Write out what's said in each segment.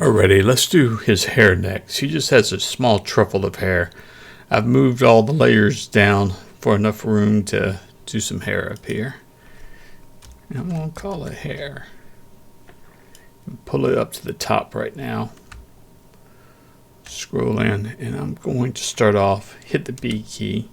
Alrighty, let's do his hair next. He just has a small truffle of hair. I've moved all the layers down for enough room to do some hair up here. And I'm going to call it hair. Pull it up to the top right now. Scroll in, and I'm going to start off, hit the B key.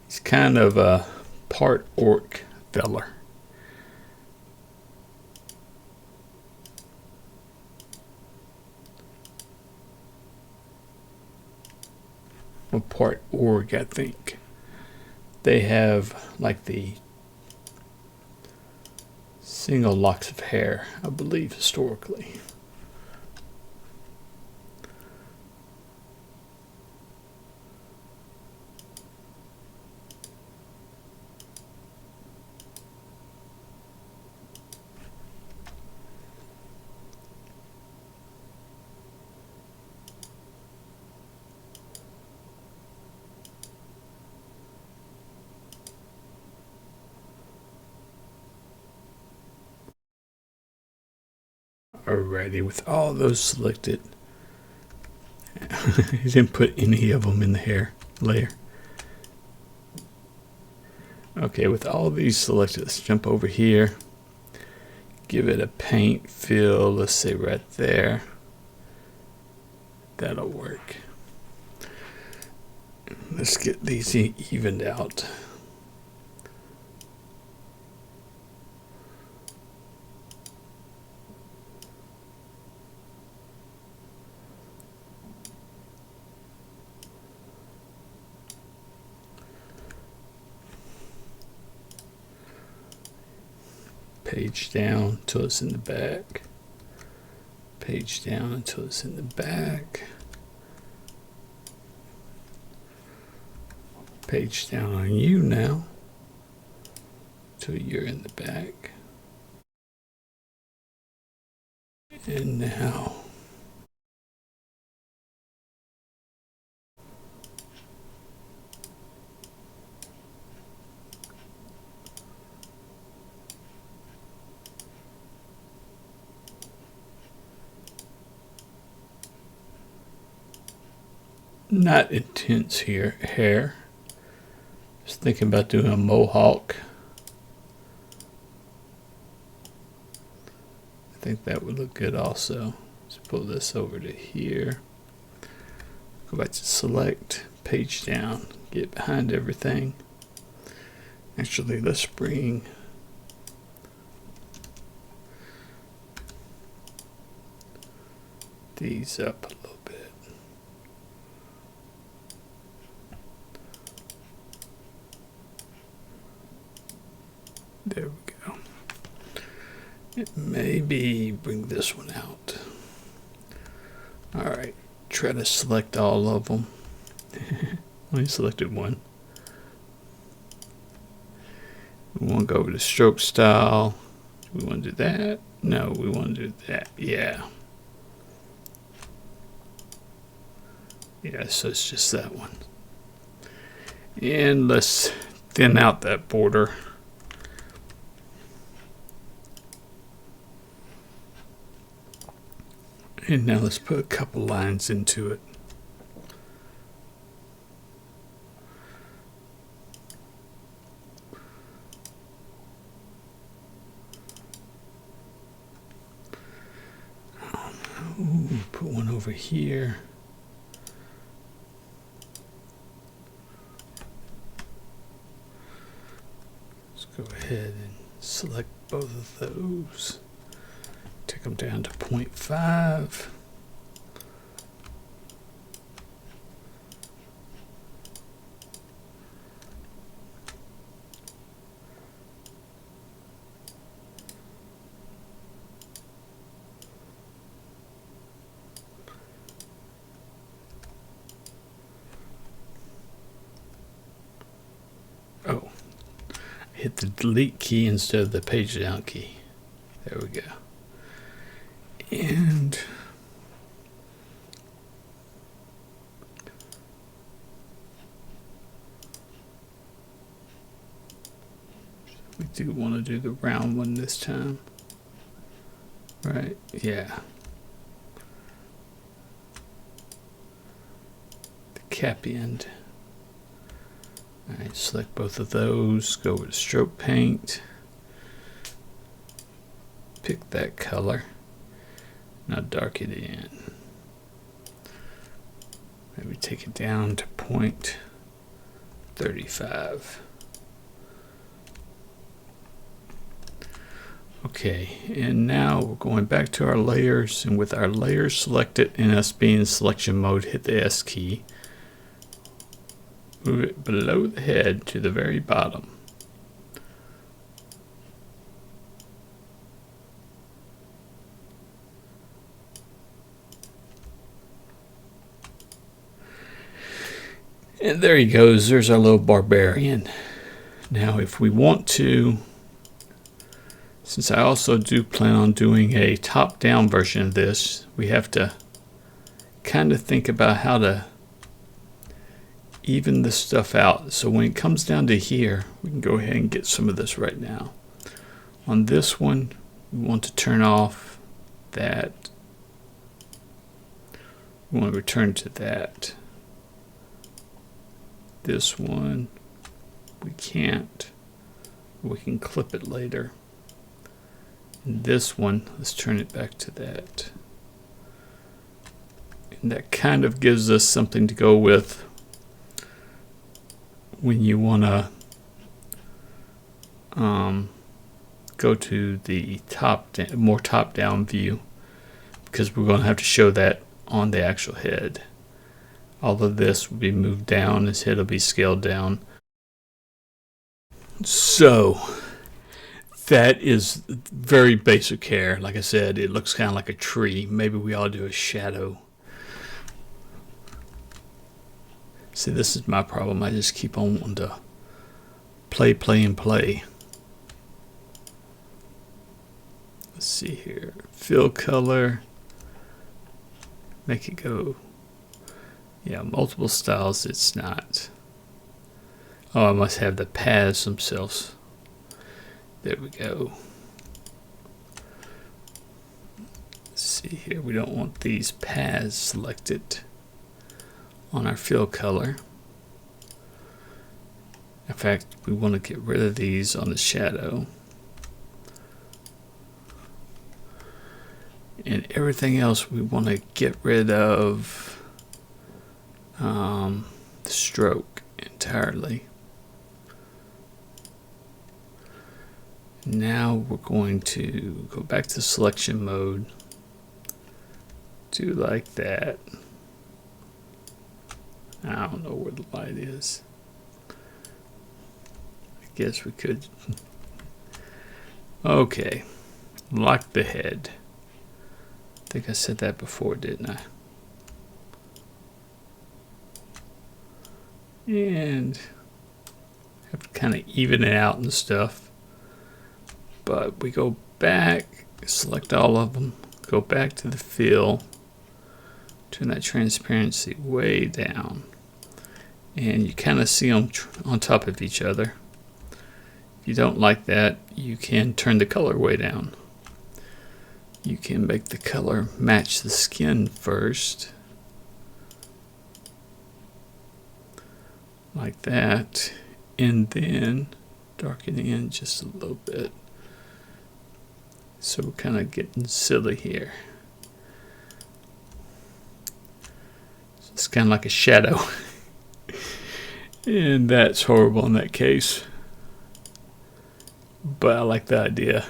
He's kind of a part orc feller. Or part orc, I think. They have like the single locks of hair, I believe, historically. Alrighty, with all those selected, he didn't put any of them in the hair layer. Okay, with all these selected, let's jump over here. Give it a paint fill, let's say right there. That'll work. Let's get these evened out. Page down until it's in the back. Page down until it's in the back. Page down on you now until you're in the back. And now not intense here hair. Just thinking about doing a mohawk. I think that would look good also. Let's pull this over to here. Go back to select, page down, get behind everything. Actually, let's bring these up a little bit. There we go. Maybe bring this one out. All right, try to select all of them. Only selected one. We want to go over to stroke style. Do we want to do that? No, we want to do that. Yeah. Yeah, so it's just that one. And let's thin out that border. And now let's put a couple lines into it. Ooh, put one over here. Let's go ahead and select both of those. Take them down to 0.5. Oh, hit the delete key instead of the page down key. There we go. And We do want to do the round one this time. Right, yeah. The cap end. Alright, select both of those, go with stroke paint. Pick that color. Now dark it in. Maybe take it down to 0.35. Okay, and now we're going back to our layers, and with our layers selected and us being in selection mode, hit the S key. Move it below the head to the very bottom. And there he goes. There's our little barbarian. Now, if we want to, since I also do plan on doing a top-down version of this, we have to kind of think about how to even this stuff out. So when it comes down to here, we can go ahead and get some of this right now. On this one, we want to turn off that. We want to return to that. This one, we can't. We can clip it later. And this one, let's turn it back to that. And that kind of gives us something to go with when you want to go to the more top-down view, because we're going to have to show that on the actual head. All of this will be moved down, his head will be scaled down. So that is very basic hair. Like I said, it looks kind of like a tree. Maybe we ought to do a shadow. See, this is my problem. I just keep on wanting to play, and play. Let's see here. Fill color. Make it go. Yeah, multiple styles. It's not. Oh, I must have the paths themselves. There we go. Let's see here. We don't want these paths selected on our fill color. In fact, we want to get rid of these on the shadow. And everything else we want to get rid of the stroke entirely. Now we're going to go back to selection mode. Do like that. I don't know where the light is. I guess we could. Okay. Lock the head. I think I said that before, didn't I? And have to kind of even it out and stuff. But we go back, select all of them, go back to the fill, turn that transparency way down. And you kind of see them on top of each other. If you don't like that, you can turn the color way down. You can make the color match the skin first. Like that. And then darken it in just a little bit. So we're kind of getting silly here. It's kind of like a shadow. And that's horrible in that case. But I like the idea.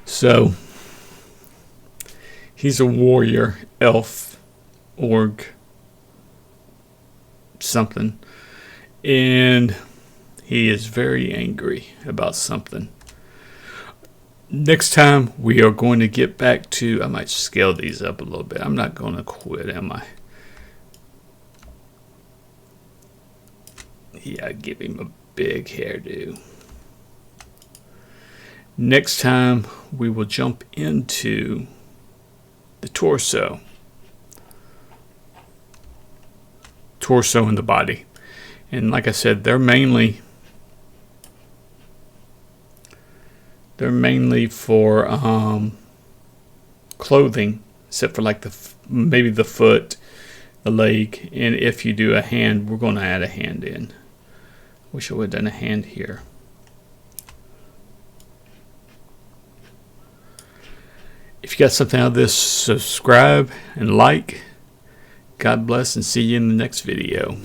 So he's a warrior, elf, orc, something. And he is very angry about something. Next time we are going to get back to, I might scale these up a little bit. I'm not going to quit, am I? Yeah, give him a big hairdo. Next time we will jump into the torso. Torso and the body. And like I said, they're mainly They're mainly for clothing, except for like maybe the foot, the leg, and if you do a hand, we're going to add a hand in. Wish I would have done a hand here. If you got something out of this, subscribe and like. God bless, and see you in the next video.